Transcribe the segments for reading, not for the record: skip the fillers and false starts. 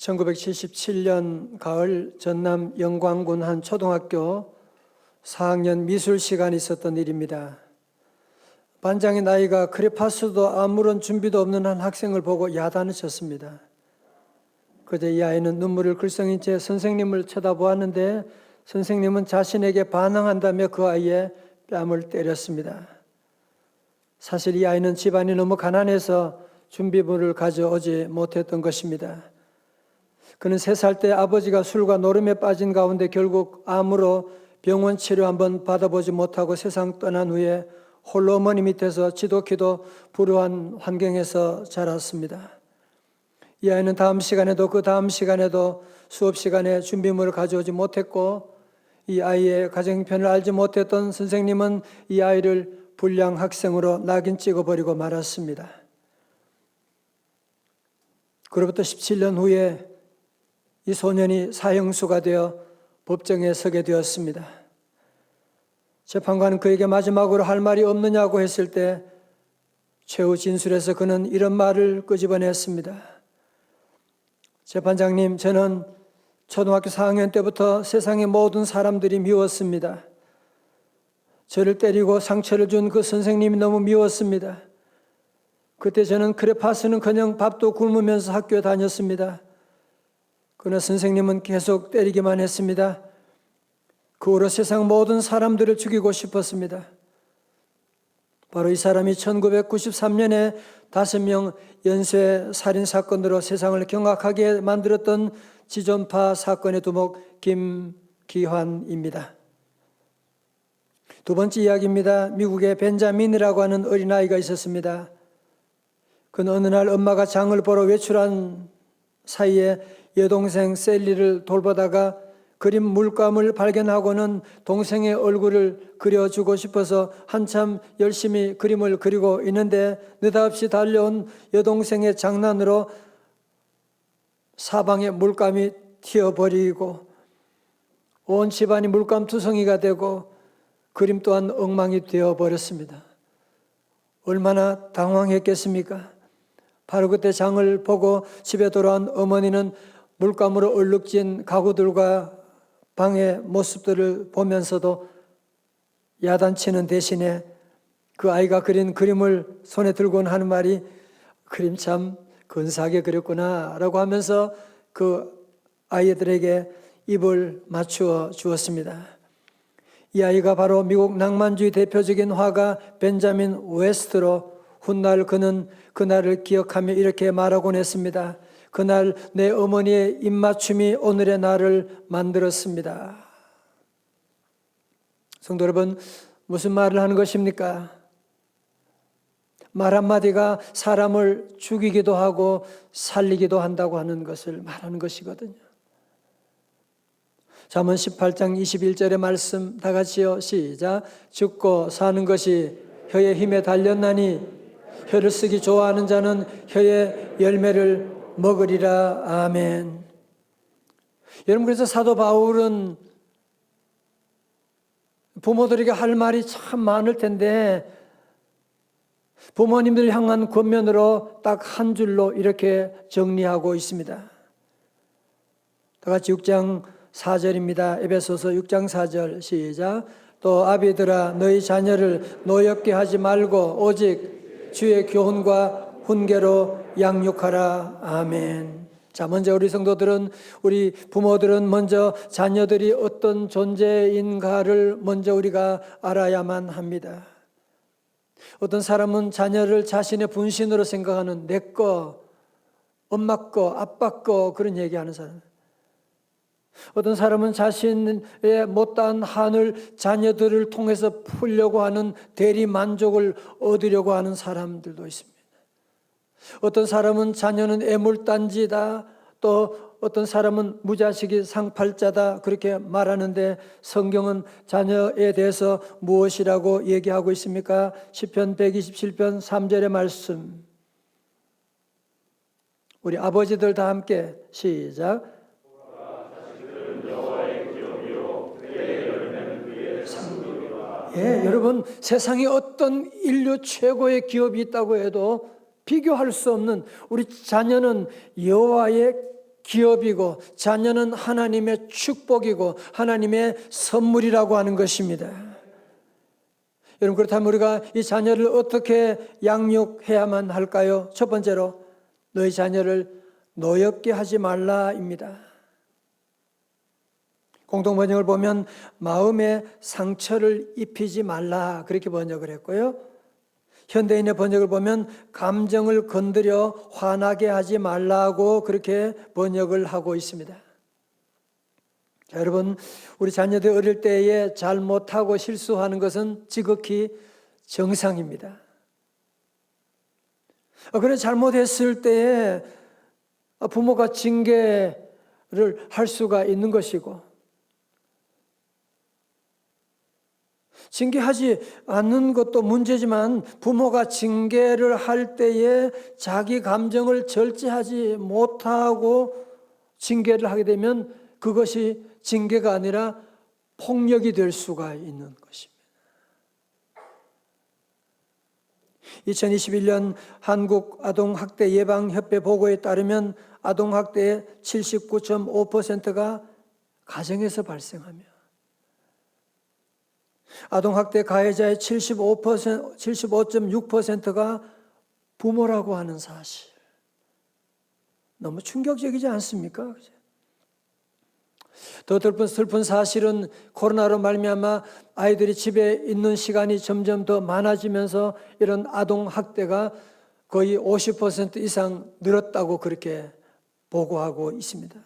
1977년 가을 전남 영광군 한 초등학교 4학년 미술 시간이 있었던 일입니다. 반장의 나이가 크레파스도 아무런 준비도 없는 한 학생을 보고 야단을 쳤습니다. 그때 이 아이는 눈물을 글썽인 채 선생님을 쳐다보았는데 선생님은 자신에게 반항한다며 그 아이의 뺨을 때렸습니다. 사실 이 아이는 집안이 너무 가난해서 준비물을 가져오지 못했던 것입니다. 그는 3살 때 아버지가 술과 노름에 빠진 가운데 결국 암으로 병원 치료 한번 받아보지 못하고 세상 떠난 후에 홀로 어머니 밑에서 지독히도 불우한 환경에서 자랐습니다. 이 아이는 다음 시간에도 그 다음 시간에도 수업 시간에 준비물을 가져오지 못했고 이 아이의 가정 형편을 알지 못했던 선생님은 이 아이를 불량 학생으로 낙인 찍어버리고 말았습니다. 그로부터 17년 후에 이 소년이 사형수가 되어 법정에 서게 되었습니다. 재판관은 그에게 마지막으로 할 말이 없느냐고 했을 때 최후 진술에서 그는 이런 말을 끄집어냈습니다. 재판장님, 저는 초등학교 4학년 때부터 세상의 모든 사람들이 미웠습니다. 저를 때리고 상처를 준 그 선생님이 너무 미웠습니다. 그때 저는 크레파스는커녕 밥도 굶으면서 학교에 다녔습니다. 그러나 선생님은 계속 때리기만 했습니다. 그 후로 세상 모든 사람들을 죽이고 싶었습니다. 바로 이 사람이 1993년에 5명 연쇄 살인 사건으로 세상을 경악하게 만들었던 지존파 사건의 두목 김기환입니다. 두 번째 이야기입니다. 미국에 벤자민이라고 하는 어린아이가 있었습니다. 그는 어느 날 엄마가 장을 보러 외출한 사이에 여동생 셀리를 돌보다가 그림 물감을 발견하고는 동생의 얼굴을 그려주고 싶어서 한참 열심히 그림을 그리고 있는데 느닷없이 달려온 여동생의 장난으로 사방에 물감이 튀어버리고 온 집안이 물감투성이가 되고 그림 또한 엉망이 되어버렸습니다. 얼마나 당황했겠습니까? 바로 그때 장을 보고 집에 돌아온 어머니는 물감으로 얼룩진 가구들과 방의 모습들을 보면서도 야단치는 대신에 그 아이가 그린 그림을 손에 들고는 하는 말이 그림 참 근사하게 그렸구나 라고 하면서 그 아이들에게 입을 맞추어 주었습니다. 이 아이가 바로 미국 낭만주의 대표적인 화가 벤자민 웨스트로 훗날 그는 그날을 기억하며 이렇게 말하곤 했습니다. 그날 내 어머니의 입맞춤이 오늘의 나를 만들었습니다. 성도 여러분, 무슨 말을 하는 것입니까? 말 한마디가 사람을 죽이기도 하고 살리기도 한다고 하는 것을 말하는 것이거든요. 잠언 18장 21절의 말씀 다 같이요. 시작. 죽고 사는 것이 혀의 힘에 달렸나니 혀를 쓰기 좋아하는 자는 혀의 열매를 먹으리라. 아멘. 여러분, 그래서 사도 바울은 부모들에게 할 말이 참 많을 텐데 부모님들 향한 권면으로 딱 한 줄로 이렇게 정리하고 있습니다. 다 같이 6장 4절입니다. 에베소서 6장 4절 시작. 또 아비들아 너희 자녀를 노엽게 하지 말고 오직 주의 교훈과 훈계로 양육하라. 아멘. 자, 먼저 우리 성도들은, 우리 부모들은 먼저 자녀들이 어떤 존재인가를 먼저 우리가 알아야만 합니다. 어떤 사람은 자녀를 자신의 분신으로 생각하는 내 거, 엄마 거, 아빠 거 그런 얘기하는 사람. 어떤 사람은 자신의 못다한 한을 자녀들을 통해서 풀려고 하는 대리 만족을 얻으려고 하는 사람들도 있습니다. 어떤 사람은 자녀는 애물단지다, 또 어떤 사람은 무자식이 상팔자다 그렇게 말하는데 성경은 자녀에 대해서 무엇이라고 얘기하고 있습니까? 시편 127편 3절의 말씀, 우리 아버지들 다 함께 시작. 예, 여러분, 세상에 어떤 인류 최고의 기업이 있다고 해도 비교할 수 없는 우리 자녀는 여호와의 기업이고 자녀는 하나님의 축복이고 하나님의 선물이라고 하는 것입니다. 여러분, 그렇다면 우리가 이 자녀를 어떻게 양육해야만 할까요? 첫 번째로 너희 자녀를 노엽게 하지 말라입니다. 공동번역을 보면 마음에 상처를 입히지 말라 그렇게 번역을 했고요. 현대인의 번역을 보면 감정을 건드려 화나게 하지 말라고 그렇게 번역을 하고 있습니다. 자, 여러분, 우리 자녀들 어릴 때에 잘못하고 실수하는 것은 지극히 정상입니다. 그래 잘못했을 때에 부모가 징계를 할 수가 있는 것이고, 징계하지 않는 것도 문제지만 부모가 징계를 할 때에 자기 감정을 절제하지 못하고 징계를 하게 되면 그것이 징계가 아니라 폭력이 될 수가 있는 것입니다. 2021년 한국아동학대예방협회 보고에 따르면 아동학대의 79.5%가 가정에서 발생하며 아동학대 가해자의 75.6%가 부모라고 하는 사실. 너무 충격적이지 않습니까? 더 슬픈 사실은 코로나로 말미암아 아이들이 집에 있는 시간이 점점 더 많아지면서 이런 아동학대가 거의 50% 이상 늘었다고 그렇게 보고하고 있습니다.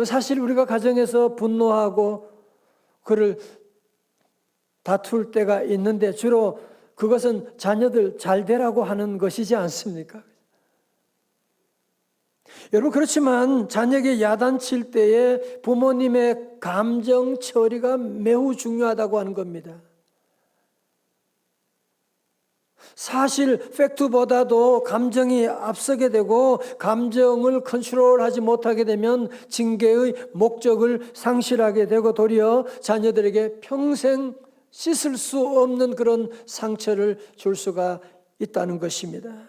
사실 우리가 가정에서 분노하고 그를 다툴 때가 있는데 주로 그것은 자녀들 잘 되라고 하는 것이지 않습니까? 여러분, 그렇지만 자녀에게 야단칠 때에 부모님의 감정 처리가 매우 중요하다고 하는 겁니다. 사실 팩트보다도 감정이 앞서게 되고 감정을 컨트롤하지 못하게 되면 징계의 목적을 상실하게 되고 도리어 자녀들에게 평생 씻을 수 없는 그런 상처를 줄 수가 있다는 것입니다.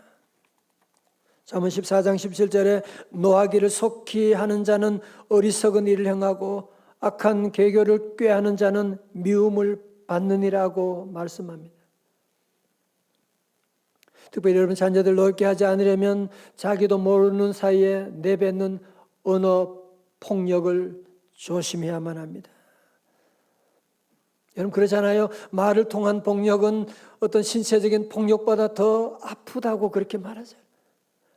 잠언 14장 17절에 노하기를 속히 하는 자는 어리석은 일을 행하고 악한 계교를 꾀하는 자는 미움을 받느니라고 말씀합니다. 특별히 여러분 자녀들 넓게 하지 않으려면 자기도 모르는 사이에 내뱉는 언어 폭력을 조심해야만 합니다. 여러분 그러잖아요. 말을 통한 폭력은 어떤 신체적인 폭력보다 더 아프다고 그렇게 말하죠.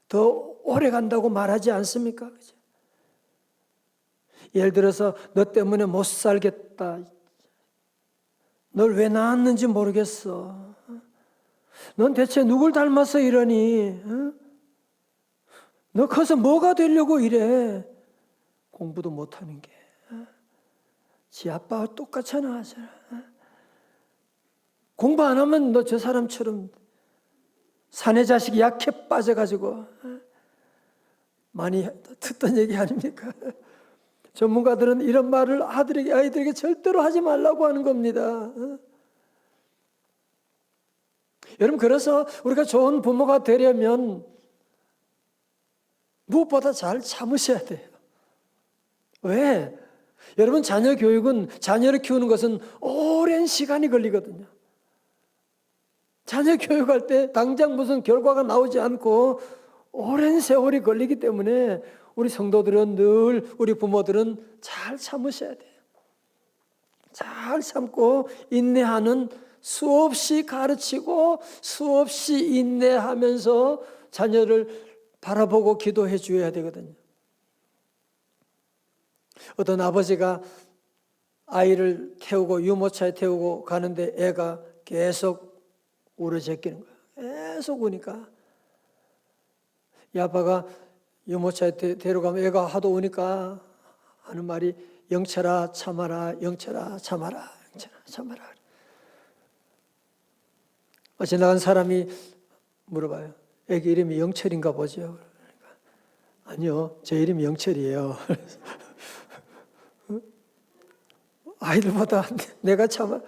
더 오래 간다고 말하지 않습니까? 그죠? 예를 들어서 너 때문에 못 살겠다. 널 왜 낳았는지 모르겠어. 넌 대체 누굴 닮아서 이러니? 너 커서 뭐가 되려고 이래? 공부도 못하는 게. 지 아빠와 똑같잖아. 공부 안 하면 너 저 사람처럼 사내 자식이 약해 빠져가지고 많이 듣던 얘기 아닙니까? 전문가들은 이런 말을 아이들에게 절대로 하지 말라고 하는 겁니다. 여러분 그래서 우리가 좋은 부모가 되려면 무엇보다 잘 참으셔야 돼요. 왜? 여러분 자녀 교육은 자녀를 키우는 것은 오랜 시간이 걸리거든요. 자녀 교육할 때 당장 무슨 결과가 나오지 않고 오랜 세월이 걸리기 때문에 우리 성도들은 늘 우리 부모들은 잘 참으셔야 돼요. 잘 참고 인내하는 수없이 가르치고 수없이 인내하면서 자녀를 바라보고 기도해 줘야 되거든요. 어떤 아버지가 아이를 태우고 유모차에 태우고 가는데 애가 계속 울어제끼는 거야. 계속 우니까 이 아빠가 유모차에 데려가면 애가 하도 우니까 하는 말이 영철아 참아라, 영철아 참아라, 영철아 참아라. 지나간 사람이 물어봐요. 애기 이름이 영철인가 보죠. 그러니까, 아니요, 제 이름이 영철이에요. 아이들보다 내가 참아.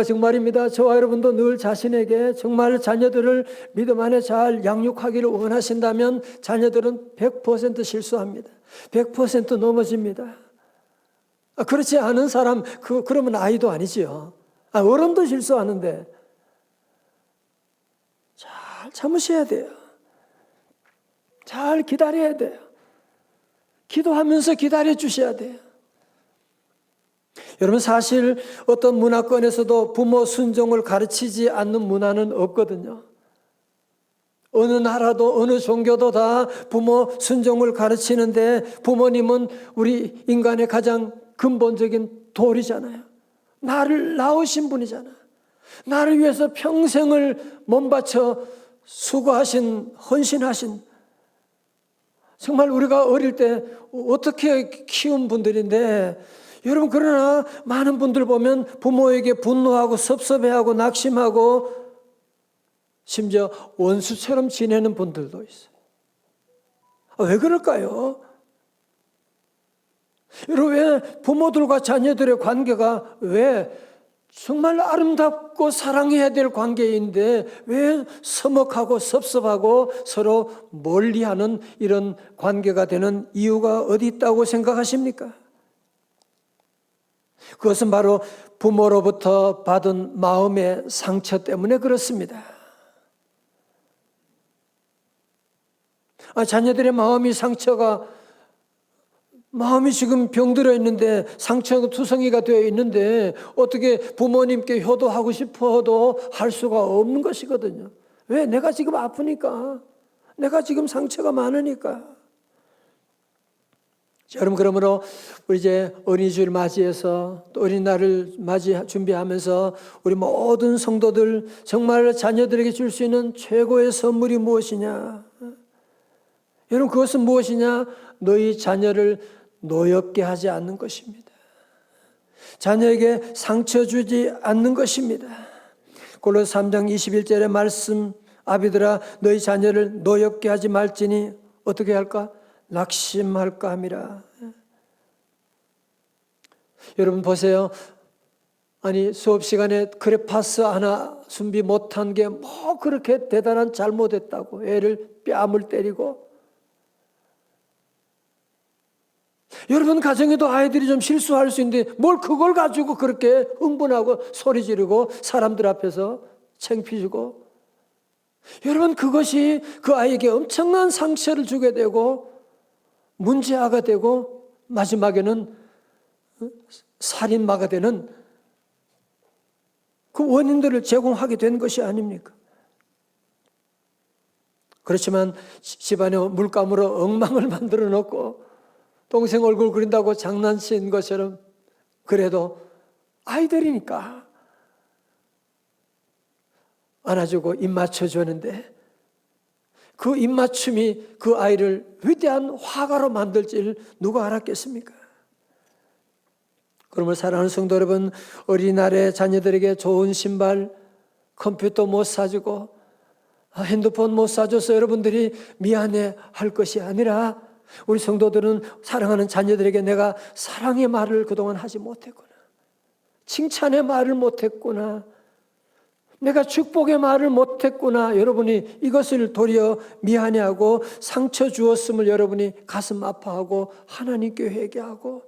정말입니다. 저와 여러분도 늘 자신에게 정말 자녀들을 믿음 안에 잘 양육하기를 원하신다면 자녀들은 100% 실수합니다. 100% 넘어집니다. 그렇지 않은 사람, 그러면 아이도 아니지요. 어른도 실수하는데 잘 참으셔야 돼요. 잘 기다려야 돼요. 기도하면서 기다려 주셔야 돼요. 여러분, 사실 어떤 문화권에서도 부모 순종을 가르치지 않는 문화는 없거든요. 어느 나라도 어느 종교도 다 부모 순종을 가르치는데 부모님은 우리 인간의 가장 근본적인 도리잖아요. 나를 낳으신 분이잖아요. 나를 위해서 평생을 몸바쳐 수고하신, 헌신하신, 정말 우리가 어릴 때 어떻게 키운 분들인데, 여러분, 그러나 많은 분들 보면 부모에게 분노하고 섭섭해하고 낙심하고 심지어 원수처럼 지내는 분들도 있어요. 왜 그럴까요? 여러분, 왜 부모들과 자녀들의 관계가 왜 정말 아름답고 사랑해야 될 관계인데 왜 서먹하고 섭섭하고 서로 멀리하는 이런 관계가 되는 이유가 어디 있다고 생각하십니까? 그것은 바로 부모로부터 받은 마음의 상처 때문에 그렇습니다. 자녀들의 마음이 지금 병들어 있는데 상처투성이가 되어 있는데 어떻게 부모님께 효도하고 싶어도 할 수가 없는 것이거든요. 왜? 내가 지금 아프니까. 내가 지금 상처가 많으니까. 자, 여러분, 그러므로 우리 이제 어린이주일 맞이해서 또 어린이날을 준비하면서 우리 모든 성도들 정말 자녀들에게 줄 수 있는 최고의 선물이 무엇이냐? 여러분, 그것은 무엇이냐? 너희 자녀를 노엽게 하지 않는 것입니다. 자녀에게 상처 주지 않는 것입니다. 골로새 3장 21절의 말씀, 아비들아 너희 자녀를 노엽게 하지 말지니 어떻게 할까? 낙심할까 함이라. 여러분 보세요. 수업 시간에 그래파스 하나 준비 못한 게 뭐 그렇게 대단한 잘못했다고 애를 뺨을 때리고. 여러분 가정에도 아이들이 좀 실수할 수 있는데 뭘 그걸 가지고 그렇게 흥분하고 소리 지르고 사람들 앞에서 창피주고. 여러분, 그것이 그 아이에게 엄청난 상처를 주게 되고 문제아가 되고 마지막에는 살인마가 되는 그 원인들을 제공하게 된 것이 아닙니까? 그렇지만 집안에 물감으로 엉망을 만들어 놓고 동생 얼굴 그린다고 장난친 것처럼 그래도 아이들이니까 안아주고 입 맞춰주는데 그 입맞춤이 그 아이를 위대한 화가로 만들지를 누가 알았겠습니까? 그러므로 사랑하는 성도 여러분, 어린이날에 자녀들에게 좋은 신발, 컴퓨터 못 사주고 핸드폰 못 사줘서 여러분들이 미안해 할 것이 아니라 우리 성도들은 사랑하는 자녀들에게 내가 사랑의 말을 그동안 하지 못했구나, 칭찬의 말을 못했구나, 내가 축복의 말을 못했구나, 여러분이 이것을 도리어 미안해하고 상처 주었음을 여러분이 가슴 아파하고 하나님께 회개하고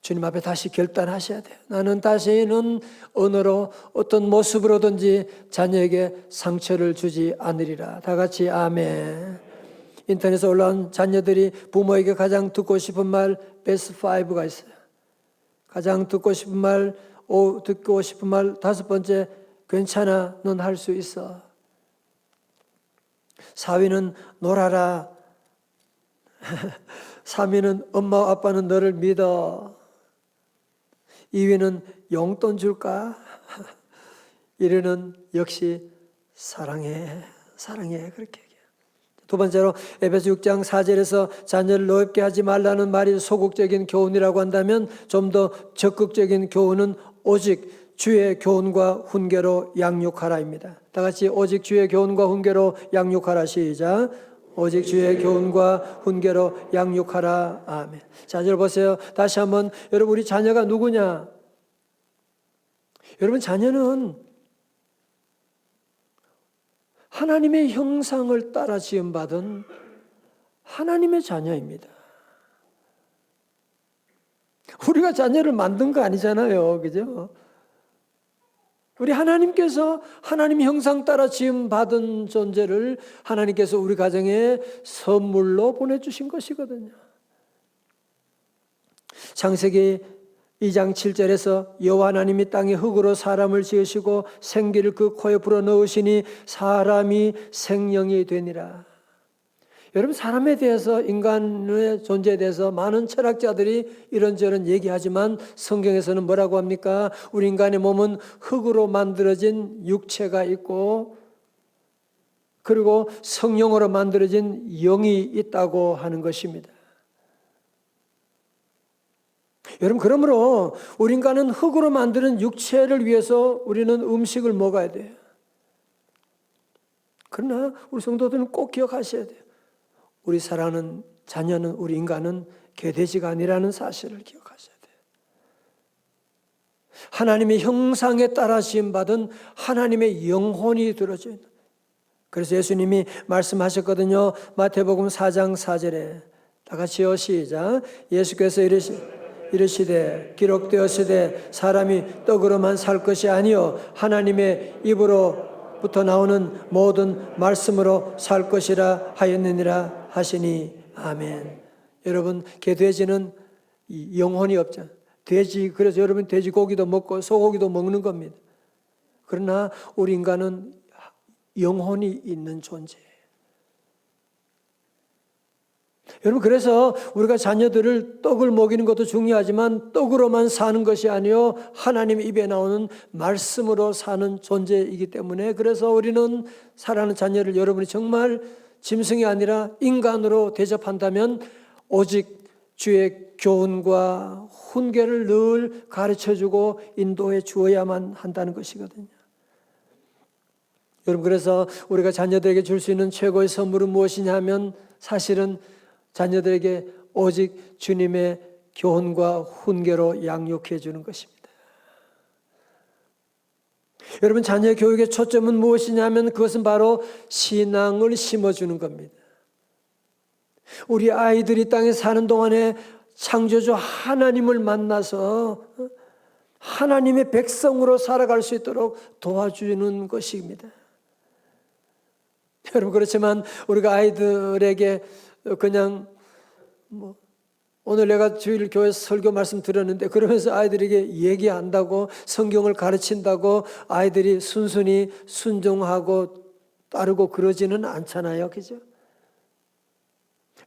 주님 앞에 다시 결단하셔야 돼요. 나는 다시는 언어로 어떤 모습으로든지 자녀에게 상처를 주지 않으리라. 다 같이 아멘. 인터넷에 올라온 자녀들이 부모에게 가장 듣고 싶은 말 베스트 5가 있어요. 가장 듣고 싶은 말 5번째, 괜찮아, 넌 할 수 있어. 4위는 놀아라. 3위는 엄마 아빠는 너를 믿어. 2위는 용돈 줄까? 1위는 역시 사랑해 그렇게 얘기해요. 두 번째로 에베소 6장 4절에서 자녀를 노엽게 하지 말라는 말이 소극적인 교훈이라고 한다면 좀 더 적극적인 교훈은 오직 주의 교훈과 훈계로 양육하라입니다. 다 같이 오직 주의 교훈과 훈계로 양육하라. 시작. 오직 주의 교훈과 훈계로 양육하라. 아멘. 자녀를 보세요. 다시 한번, 여러분, 우리 자녀가 누구냐? 여러분, 자녀는 하나님의 형상을 따라 지음받은 하나님의 자녀입니다. 우리가 자녀를 만든 거 아니잖아요. 그죠? 우리 하나님께서 하나님 형상 따라 지음받은 존재를 하나님께서 우리 가정에 선물로 보내주신 것이거든요. 창세기 2장 7절에서 여호와 하나님이 땅에 흙으로 사람을 지으시고 생기를 그 코에 불어넣으시니 사람이 생명이 되니라. 여러분, 사람에 대해서, 인간의 존재에 대해서 많은 철학자들이 이런저런 얘기하지만 성경에서는 뭐라고 합니까? 우리 인간의 몸은 흙으로 만들어진 육체가 있고 그리고 성령으로 만들어진 영이 있다고 하는 것입니다. 여러분, 그러므로 우리 인간은 흙으로 만드는 육체를 위해서 우리는 음식을 먹어야 돼요. 그러나 우리 성도들은 꼭 기억하셔야 돼요. 우리 사랑하는 자녀는, 우리 인간은 개돼지가 아니라는 사실을 기억하셔야 돼요. 하나님의 형상에 따라 지음받은 하나님의 영혼이 들어져 있는. 그래서 예수님이 말씀하셨거든요. 마태복음 4장 4절에 다 같이요, 시작. 예수께서 이르시되 기록되었으되 사람이 떡으로만 살 것이 아니요 하나님의 입으로부터 나오는 모든 말씀으로 살 것이라 하였느니라 하시니 아멘. 여러분, 개돼지는 영혼이 없잖아요. 그래서 여러분 돼지고기도 먹고 소고기도 먹는 겁니다. 그러나 우리 인간은 영혼이 있는 존재예요. 여러분, 그래서 우리가 자녀들을 떡을 먹이는 것도 중요하지만 떡으로만 사는 것이 아니요 하나님 입에 나오는 말씀으로 사는 존재이기 때문에, 그래서 우리는 사랑하는 자녀를 여러분이 정말 짐승이 아니라 인간으로 대접한다면 오직 주의 교훈과 훈계를 늘 가르쳐주고 인도해 주어야만 한다는 것이거든요. 여러분, 그래서 우리가 자녀들에게 줄 수 있는 최고의 선물은 무엇이냐 하면 사실은 자녀들에게 오직 주님의 교훈과 훈계로 양육해 주는 것입니다. 여러분, 자녀 교육의 초점은 무엇이냐 하면 그것은 바로 신앙을 심어주는 겁니다. 우리 아이들이 땅에 사는 동안에 창조주 하나님을 만나서 하나님의 백성으로 살아갈 수 있도록 도와주는 것입니다. 여러분, 그렇지만 우리가 아이들에게 그냥 오늘 내가 주일 교회에서 설교 말씀 드렸는데 그러면서 아이들에게 얘기한다고, 성경을 가르친다고 아이들이 순순히 순종하고 따르고 그러지는 않잖아요. 그죠?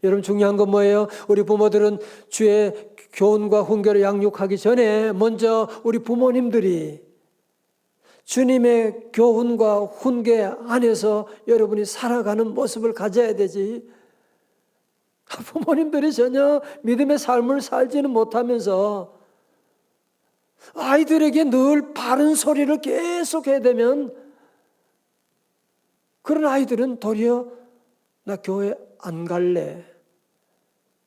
여러분, 중요한 건 뭐예요? 우리 부모들은 주의 교훈과 훈계를 양육하기 전에 먼저 우리 부모님들이 주님의 교훈과 훈계 안에서 여러분이 살아가는 모습을 가져야 되지. 부모님들이 전혀 믿음의 삶을 살지는 못하면서 아이들에게 늘 바른 소리를 계속 해야 되면 그런 아이들은 도리어 나 교회 안 갈래,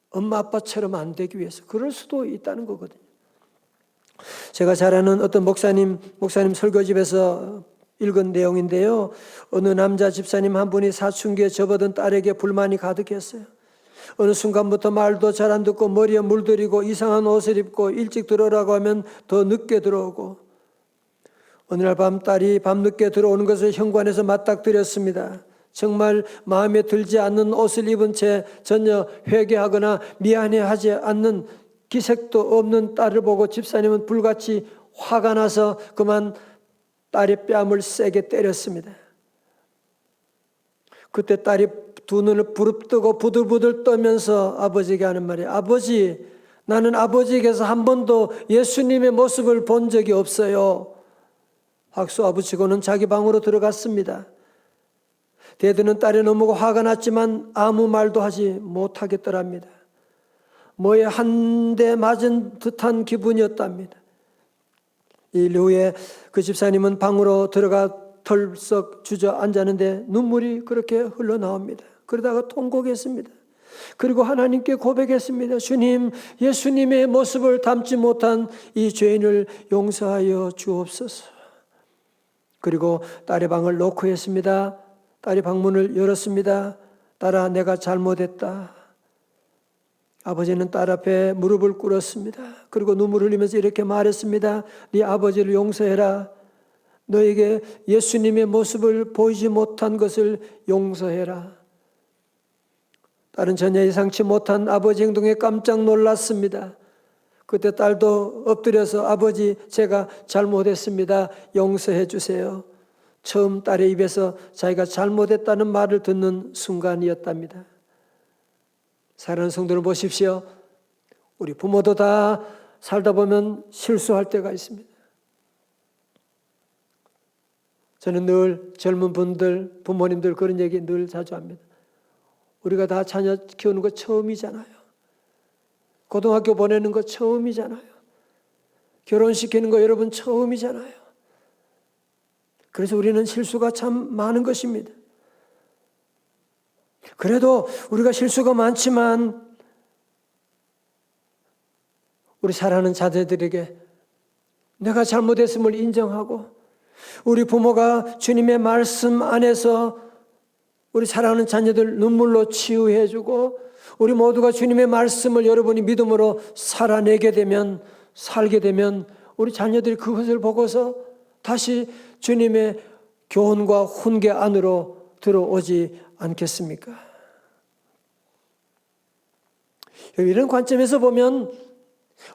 엄마 아빠처럼 안 되기 위해서 그럴 수도 있다는 거거든요. 제가 잘 아는 어떤 목사님 설교집에서 읽은 내용인데요. 어느 남자 집사님 한 분이 사춘기에 접어든 딸에게 불만이 가득했어요. 어느 순간부터 말도 잘 안 듣고 머리에 물들이고 이상한 옷을 입고 일찍 들어오라고 하면 더 늦게 들어오고, 어느 날 밤 딸이 밤늦게 들어오는 것을 현관에서 맞닥뜨렸습니다. 정말 마음에 들지 않는 옷을 입은 채 전혀 회개하거나 미안해하지 않는 기색도 없는 딸을 보고 집사님은 불같이 화가 나서 그만 딸의 뺨을 세게 때렸습니다. 그때 딸이 두 눈을 부릅뜨고 부들부들 떠면서 아버지에게 하는 말이, 아버지, 나는 아버지에게서 한 번도 예수님의 모습을 본 적이 없어요. 확수아부치고는 자기 방으로 들어갔습니다. 대드는 딸이 너무 화가 났지만 아무 말도 하지 못하겠더랍니다. 뭐에 한 대 맞은 듯한 기분이었답니다. 일 후에 그 집사님은 방으로 들어가 털썩 주저앉았는데 눈물이 그렇게 흘러나옵니다. 그러다가 통곡했습니다. 그리고 하나님께 고백했습니다. 주님, 예수님의 모습을 담지 못한 이 죄인을 용서하여 주옵소서. 그리고 딸의 방을 놓고 했습니다. 딸이 방문을 열었습니다. 딸아, 내가 잘못했다. 아버지는 딸 앞에 무릎을 꿇었습니다. 그리고 눈물을 흘리면서 이렇게 말했습니다. 네 아버지를 용서해라. 너에게 예수님의 모습을 보이지 못한 것을 용서해라. 딸은 전혀 예상치 못한 아버지 행동에 깜짝 놀랐습니다. 그때 딸도 엎드려서 아버지, 제가 잘못했습니다. 용서해 주세요. 처음 딸의 입에서 자기가 잘못했다는 말을 듣는 순간이었답니다. 사랑하는 성도를 보십시오. 우리 부모도 다 살다 보면 실수할 때가 있습니다. 저는 늘 젊은 분들, 부모님들 그런 얘기 늘 자주 합니다. 우리가 다 자녀 키우는 거 처음이잖아요. 고등학교 보내는 거 처음이잖아요. 결혼시키는 거 여러분 처음이잖아요. 그래서 우리는 실수가 참 많은 것입니다. 그래도 우리가 실수가 많지만 우리 사랑하는 자녀들에게 내가 잘못했음을 인정하고 우리 부모가 주님의 말씀 안에서 우리 사랑하는 자녀들 눈물로 치유해주고 우리 모두가 주님의 말씀을 여러분이 믿음으로 살아내게 되면, 살게 되면 우리 자녀들이 그것을 보고서 다시 주님의 교훈과 훈계 안으로 들어오지 않겠습니까? 이런 관점에서 보면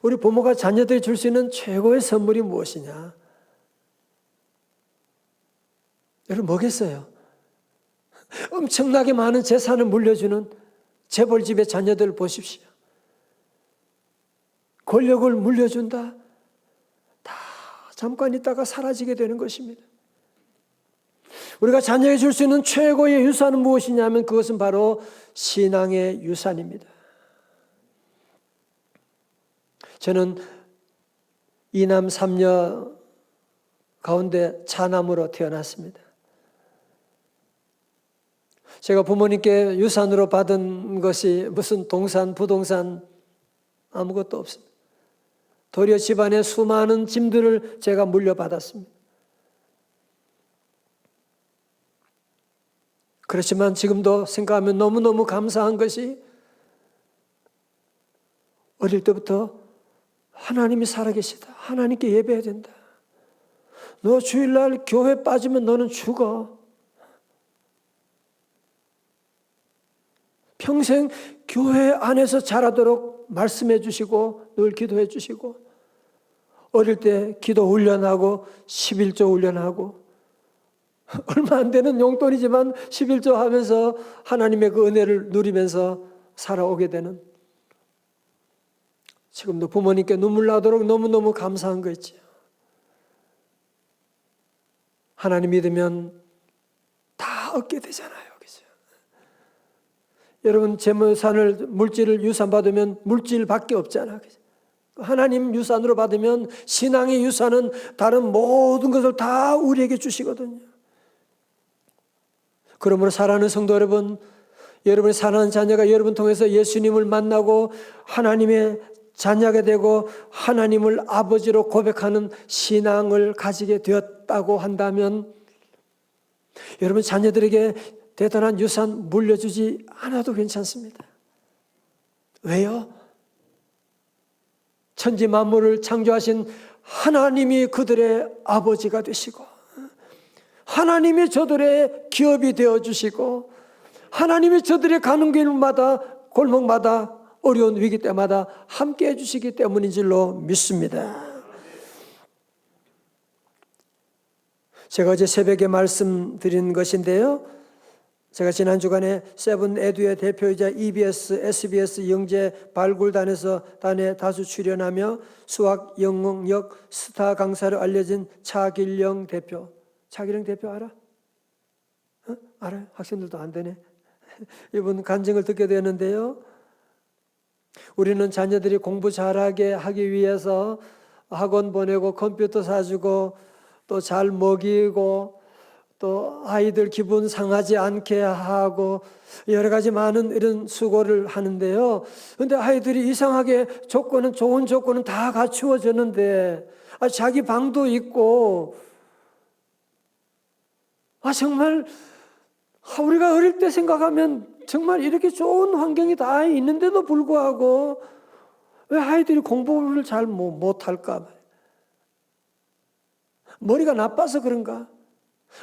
우리 부모가 자녀들이 줄 수 있는 최고의 선물이 무엇이냐? 여러분 뭐겠어요? 엄청나게 많은 재산을 물려주는 재벌집의 자녀들 보십시오. 권력을 물려준다. 다 잠깐 있다가 사라지게 되는 것입니다. 우리가 자녀에게 줄 수 있는 최고의 유산은 무엇이냐면 그것은 바로 신앙의 유산입니다. 저는 이남 삼녀 가운데 차남으로 태어났습니다. 제가 부모님께 유산으로 받은 것이 무슨 동산, 부동산 아무것도 없습니다. 도리어 집안의 수많은 짐들을 제가 물려받았습니다. 그렇지만 지금도 생각하면 너무너무 감사한 것이 어릴 때부터 하나님이 살아계시다. 하나님께 예배해야 된다. 너 주일날 교회 빠지면 너는 죽어. 평생 교회 안에서 자라도록 말씀해 주시고 늘 기도해 주시고 어릴 때 기도 훈련하고 11조 훈련하고 얼마 안 되는 용돈이지만 11조 하면서 하나님의 그 은혜를 누리면서 살아오게 되는 지금도 부모님께 눈물 나도록 너무너무 감사한 거 있죠. 하나님 믿으면 다 얻게 되잖아요. 그죠? 여러분 재물산을 물질을 유산 받으면 물질밖에 없잖아요. 그죠? 하나님 유산으로 받으면 신앙의 유산은 다른 모든 것을 다 우리에게 주시거든요. 그러므로 사랑하는 성도 여러분, 여러분의 사랑하는 자녀가 여러분 통해서 예수님을 만나고 하나님의 자녀가 되고 하나님을 아버지로 고백하는 신앙을 가지게 되었다고 한다면 여러분 자녀들에게 대단한 유산 물려주지 않아도 괜찮습니다. 왜요? 천지 만물을 창조하신 하나님이 그들의 아버지가 되시고 하나님이 저들의 기업이 되어주시고 하나님이 저들의 가는 길마다 골목마다 어려운 위기 때마다 함께 해주시기 때문인 줄로 믿습니다. 제가 어제 새벽에 말씀드린 것인데요. 제가 지난 주간에 세븐에듀의 대표이자 EBS, SBS 영재 발굴단에 다수 출연하며 수학 영역 스타 강사로 알려진 차길영 대표. 차길영 대표 알아? 알아요? 학생들도 안 되네. 이분 간증을 듣게 되는데요. 우리는 자녀들이 공부 잘하게 하기 위해서 학원 보내고 컴퓨터 사주고 또 잘 먹이고 또 아이들 기분 상하지 않게 하고 여러 가지 많은 이런 수고를 하는데요. 그런데 아이들이 이상하게 좋은 조건은 다 갖추어졌는데 자기 방도 있고 정말 우리가 어릴 때 생각하면 정말 이렇게 좋은 환경이 다 있는데도 불구하고 왜 아이들이 공부를 잘 못할까? 머리가 나빠서 그런가?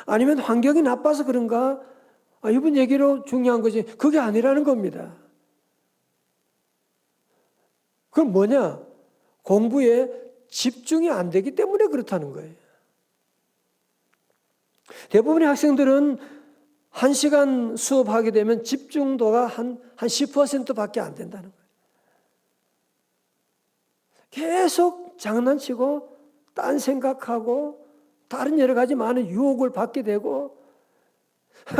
아니면 환경이 나빠서 그런가? 이번 얘기로 중요한 거지. 그게 아니라는 겁니다. 그럼 뭐냐? 공부에 집중이 안 되기 때문에 그렇다는 거예요. 대부분의 학생들은 1시간 수업하게 되면 집중도가 한 10%밖에 안 된다는 거예요. 계속 장난치고 딴 생각하고 다른 여러 가지 많은 유혹을 받게 되고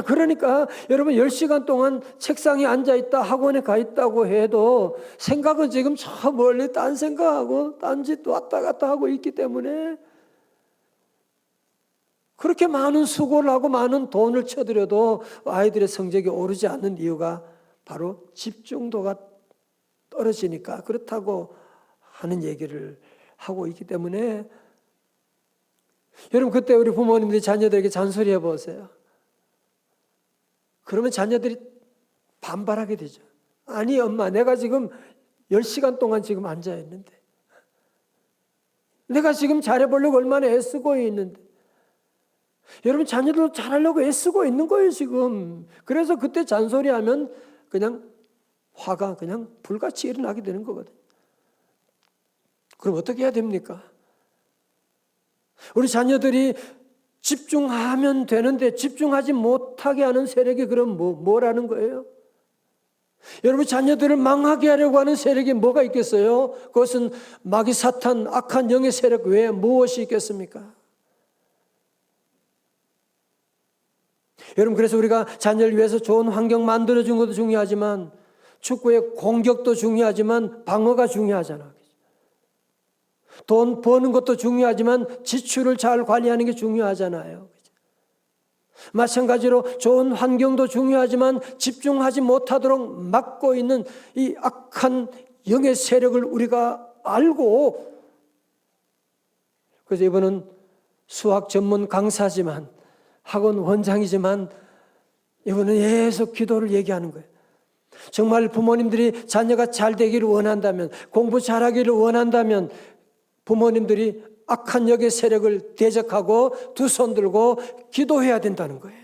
그러니까 여러분 10시간 동안 책상에 앉아있다 학원에 가 있다고 해도 생각은 지금 저 멀리 딴 생각하고 딴짓 왔다 갔다 하고 있기 때문에 그렇게 많은 수고를 하고 많은 돈을 쳐들여도 아이들의 성적이 오르지 않는 이유가 바로 집중도가 떨어지니까 그렇다고 하는 얘기를 하고 있기 때문에 여러분 그때 우리 부모님들이 자녀들에게 잔소리해 보세요. 그러면 자녀들이 반발하게 되죠. 아니 엄마 내가 지금 10시간 동안 지금 앉아 있는데 내가 지금 잘해보려고 얼마나 애쓰고 있는데 여러분 자녀들 잘하려고 애쓰고 있는 거예요 지금. 그래서 그때 잔소리하면 그냥 화가 그냥 불같이 일어나게 되는 거거든요. 그럼 어떻게 해야 됩니까? 우리 자녀들이 집중하면 되는데 집중하지 못하게 하는 세력이 그럼 뭐라는 거예요? 여러분 자녀들을 망하게 하려고 하는 세력이 뭐가 있겠어요? 그것은 마귀 사탄 악한 영의 세력 외에 무엇이 있겠습니까? 여러분 그래서 우리가 자녀를 위해서 좋은 환경 만들어준 것도 중요하지만 축구의 공격도 중요하지만 방어가 중요하잖아. 돈 버는 것도 중요하지만 지출을 잘 관리하는 게 중요하잖아요. 마찬가지로 좋은 환경도 중요하지만 집중하지 못하도록 막고 있는 이 악한 영의 세력을 우리가 알고 그래서 이번은 수학 전문 강사지만 학원 원장이지만 이번은 계속 기도를 얘기하는 거예요. 정말 부모님들이 자녀가 잘 되기를 원한다면 공부 잘하기를 원한다면 부모님들이 악한 영의 세력을 대적하고 두 손 들고 기도해야 된다는 거예요.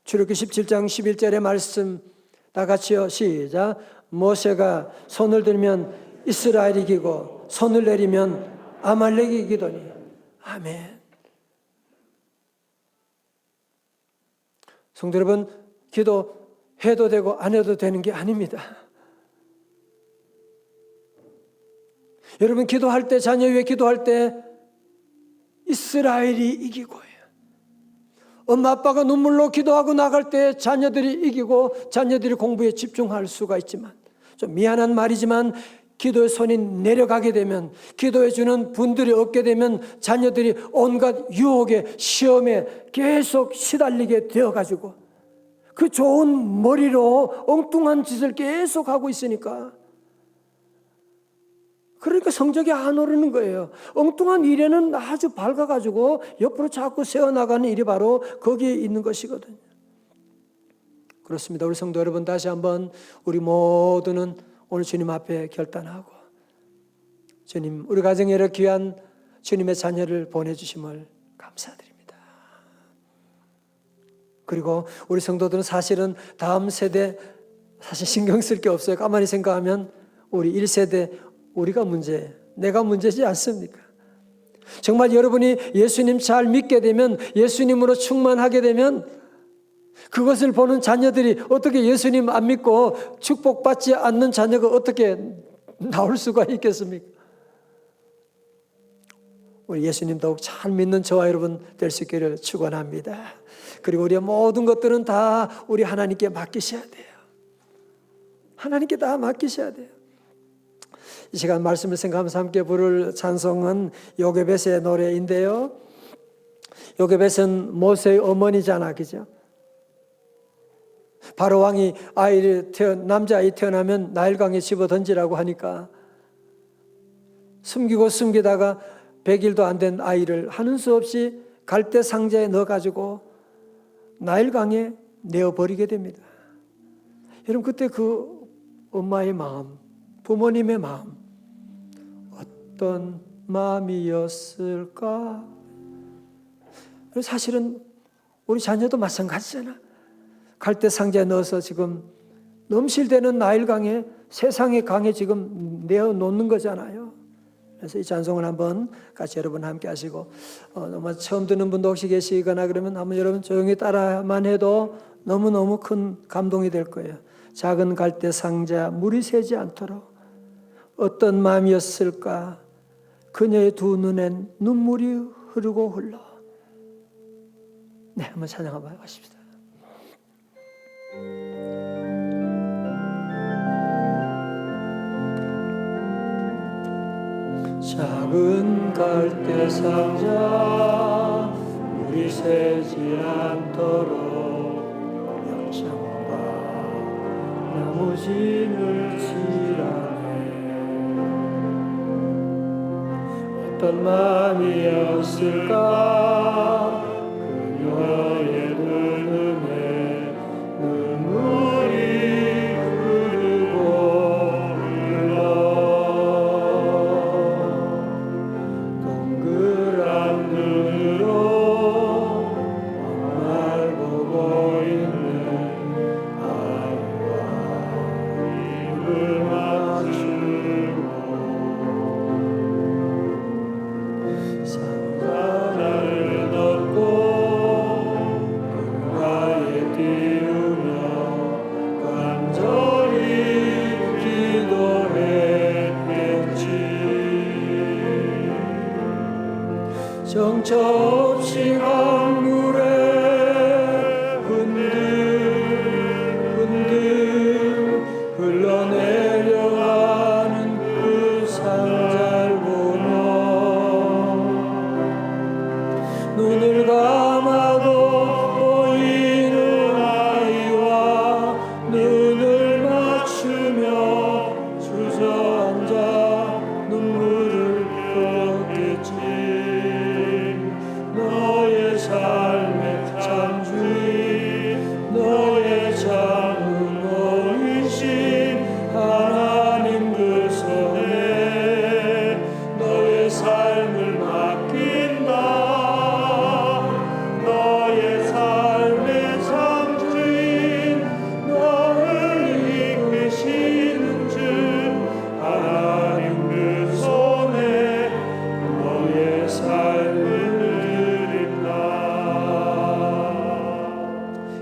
출애굽기 17장 11절의 말씀 다 같이요. 시작. 모세가 손을 들면 이스라엘이 이기고 손을 내리면 아말렉이 이기더니. 아멘. 성도 여러분, 기도해도 되고 안 해도 되는 게 아닙니다. 여러분 기도할 때 자녀 위해 기도할 때 이스라엘이 이기고요. 엄마 아빠가 눈물로 기도하고 나갈 때 자녀들이 이기고 자녀들이 공부에 집중할 수가 있지만 좀 미안한 말이지만 기도의 손이 내려가게 되면 기도해 주는 분들이 없게 되면 자녀들이 온갖 유혹에 시험에 계속 시달리게 되어가지고 그 좋은 머리로 엉뚱한 짓을 계속 하고 있으니까 그러니까 성적이 안 오르는 거예요. 엉뚱한 일에는 아주 밝아가지고 옆으로 자꾸 세워나가는 일이 바로 거기에 있는 것이거든요. 그렇습니다. 우리 성도 여러분 다시 한번 우리 모두는 오늘 주님 앞에 결단하고 주님 우리 가정에 이렇게 귀한 주님의 자녀를 보내주심을 감사드립니다. 그리고 우리 성도들은 사실은 다음 세대 사실 신경 쓸 게 없어요. 가만히 생각하면 우리 1세대 우리가 문제, 내가 문제지 않습니까? 정말 여러분이 예수님 잘 믿게 되면 예수님으로 충만하게 되면 그것을 보는 자녀들이 어떻게 예수님 안 믿고 축복받지 않는 자녀가 어떻게 나올 수가 있겠습니까? 우리 예수님 더욱 잘 믿는 저와 여러분 될 수 있기를 축원합니다. 그리고 우리의 모든 것들은 다 우리 하나님께 맡기셔야 돼요. 하나님께 다 맡기셔야 돼요. 이 시간 말씀을 생각하면서 함께 부를 찬송은 요게벳의 노래인데요. 요게벳은 모세의 어머니잖아, 그죠? 바로 왕이 남자아이 태어나면 나일강에 집어 던지라고 하니까 숨기고 숨기다가 100일도 안 된 아이를 하는 수 없이 갈대 상자에 넣어가지고 나일강에 내어버리게 됩니다. 여러분, 그때 그 엄마의 마음, 부모님의 마음, 어떤 마음이었을까? 사실은 우리 자녀도 마찬가지잖아. 갈대 상자에 넣어서 지금 넘실대는 나일강에, 세상의 강에 지금 내어놓는 거잖아요. 그래서 이 찬송을 한번 같이 여러분 함께 하시고, 처음 듣는 분도 혹시 계시거나 그러면 한번 여러분 조용히 따라만 해도 너무너무 큰 감동이 될 거예요. 작은 갈대 상자, 물이 새지 않도록 어떤 마음이었을까? 그녀의 두 눈엔 눈물이 흐르고 흘러. 네, 한번 찬양 한번 하십시다. 작은 갈대 상자, 물이 새지 않도록 역청과 나무진을 칠하네. 어떤 마음이었을까? 그녀의 눈에 눈물이 흐르고 흘러. 동그란 눈으로 날 보고 있는 아이와 입을 맞추고 상자를 넣고 가에 띄우며 간절히 기도했겠지. 정처 없이 강물에 흔들흔들 흘러내려가는 그 상자를 보며 눈을 감아도 보이는 아이와 눈을 맞추며 주저앉아 눈물을 흘렸겠지. 너의 삶의 참 주인, 너의 자무이신 하나님 그 손에 너의 삶을 맡긴다. 너의 삶의 참 주인, 너를 이끄시는 주 하나님 그 손에 너의 삶을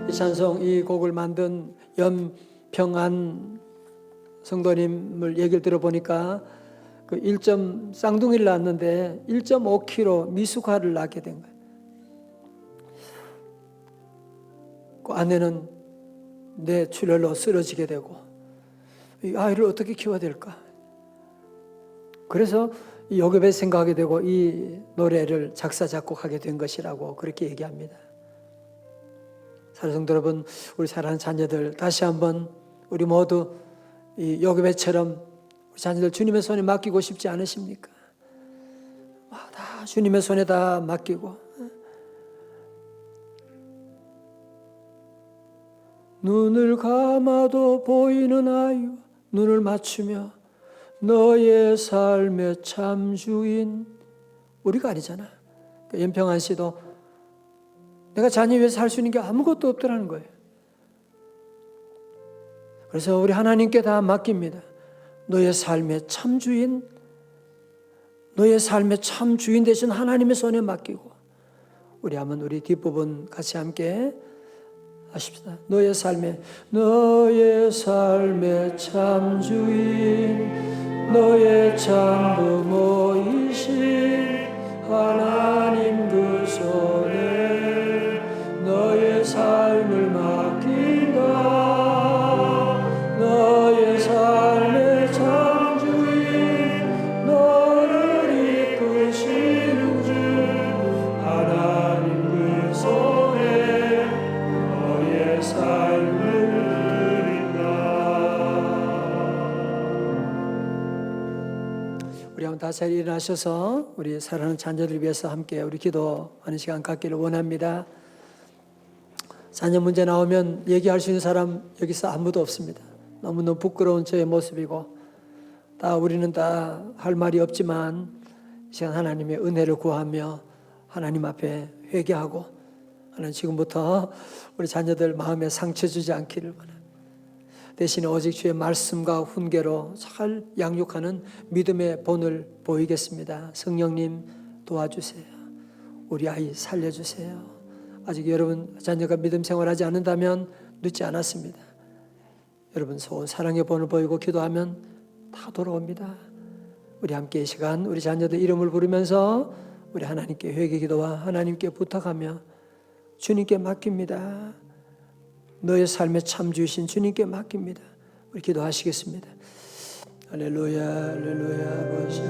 이 찬송, 이 곡을 만든 연평안 성도님을 얘기를 들어보니까 그 쌍둥이를 낳았는데 1.5kg 미숙아를 낳게 된 거예요. 그 아내는 뇌출혈로 쓰러지게 되고 이 아이를 어떻게 키워야 될까? 그래서 이 요괴벳 생각하게 되고 이 노래를 작사 작곡하게 된 것이라고 그렇게 얘기합니다. 사랑하는 성도 여러분, 우리 사랑하는 자녀들, 다시 한번 우리 모두 이 요괴벳처럼 우리 자녀들 주님의 손에 맡기고 싶지 않으십니까? 다 주님의 손에 다 맡기고 눈을 감아도 보이는 아이와 눈을 맞추며 너의 삶의 참 주인. 우리가 아니잖아. 연평안 씨도 내가 자녀 위해서 할 수 있는 게 아무것도 없더라는 거예요. 그래서 우리 하나님께 다 맡깁니다. 너의 삶의 참 주인, 너의 삶의 참 주인 되신 하나님의 손에 맡기고 우리 한번 우리 뒷부분 같이 함께 하십시다. 너의 삶의 참 주인, 너의 참 부모이신 하나님 그 손에 너의 삶을 맡긴다. 너의 삶의 참 주인, 너를 이끄시는 주 하나님 그러면 다시 일어나셔서 우리 사랑하는 자녀들 위해서 함께 우리 기도하는 시간 갖기를 원합니다. 자녀 문제 나오면 얘기할 수 있는 사람 여기서 아무도 없습니다. 너무너무 부끄러운 저의 모습이고 우리는 다 할 말이 없지만 이 시간 하나님의 은혜를 구하며 하나님 앞에 회개하고 하나님 지금부터 우리 자녀들 마음에 상처 주지 않기를 원합니다. 대신에 오직 주의 말씀과 훈계로 잘 양육하는 믿음의 본을 보이겠습니다. 성령님 도와주세요. 우리 아이 살려주세요. 아직 여러분 자녀가 믿음 생활하지 않는다면 늦지 않았습니다. 여러분 소원 사랑의 본을 보이고 기도하면 다 돌아옵니다. 우리 함께 이 시간 우리 자녀들 이름을 부르면서 우리 하나님께 회개 기도와 하나님께 부탁하며 주님께 맡깁니다. 너의 삶에 참 주신 주님께 맡깁니다. 우리 기도하시겠습니다. 할렐루야 할렐루야. 아버지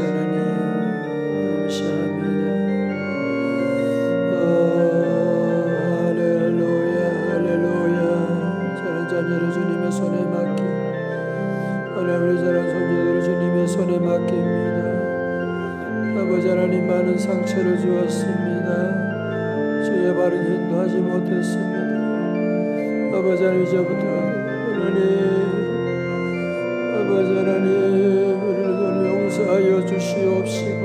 하나님 감사합니다. 할렐루야 할렐루야. 사랑하는 자녀를 주님의 손에 맡기 우리 사랑하는 손녀들을 주님의 손에 맡깁니다. 아버지 하나님 많은 상처를 주었습니다. 주의 바른 인도하지 못했습니다. 아버지 하나님 이제부터 아버지 하나님 우리를 용서하여 주시옵시고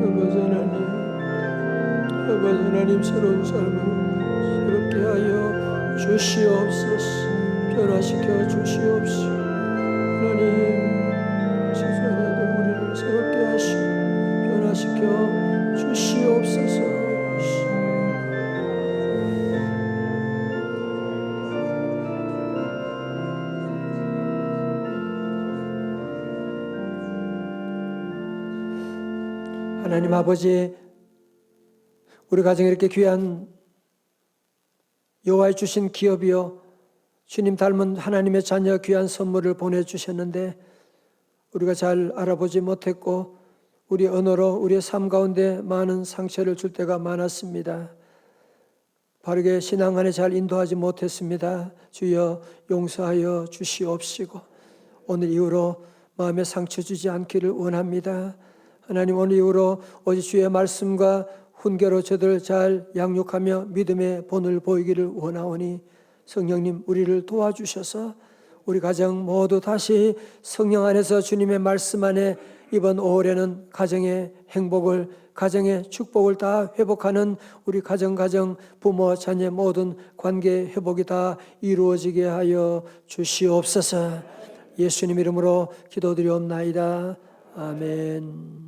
아버지 하나님 새로운 삶을 새롭게 하여 주시옵소서. 변화시켜 주시옵시고 하나님 지사자들 우리를 새롭게 하시고 변화시켜 주시옵소서. 하나님 아버지, 우리 가정에 이렇게 귀한 여호와의 주신 기업이요 주님 닮은 하나님의 자녀 귀한 선물을 보내주셨는데 우리가 잘 알아보지 못했고 우리 언어로 우리의 삶 가운데 많은 상처를 줄 때가 많았습니다. 바르게 신앙 안에 잘 인도하지 못했습니다. 주여 용서하여 주시옵시고 오늘 이후로 마음에 상처 주지 않기를 원합니다. 하나님 오늘 이후로 오직 주의 말씀과 훈계로 저들 잘 양육하며 믿음의 본을 보이기를 원하오니 성령님 우리를 도와주셔서 우리 가정 모두 다시 성령 안에서 주님의 말씀 안에 이번 5월에는 가정의 행복을 가정의 축복을 다 회복하는 우리 가정 부모 자녀 모든 관계 회복이 다 이루어지게 하여 주시옵소서. 예수님 이름으로 기도드리옵나이다. 아멘.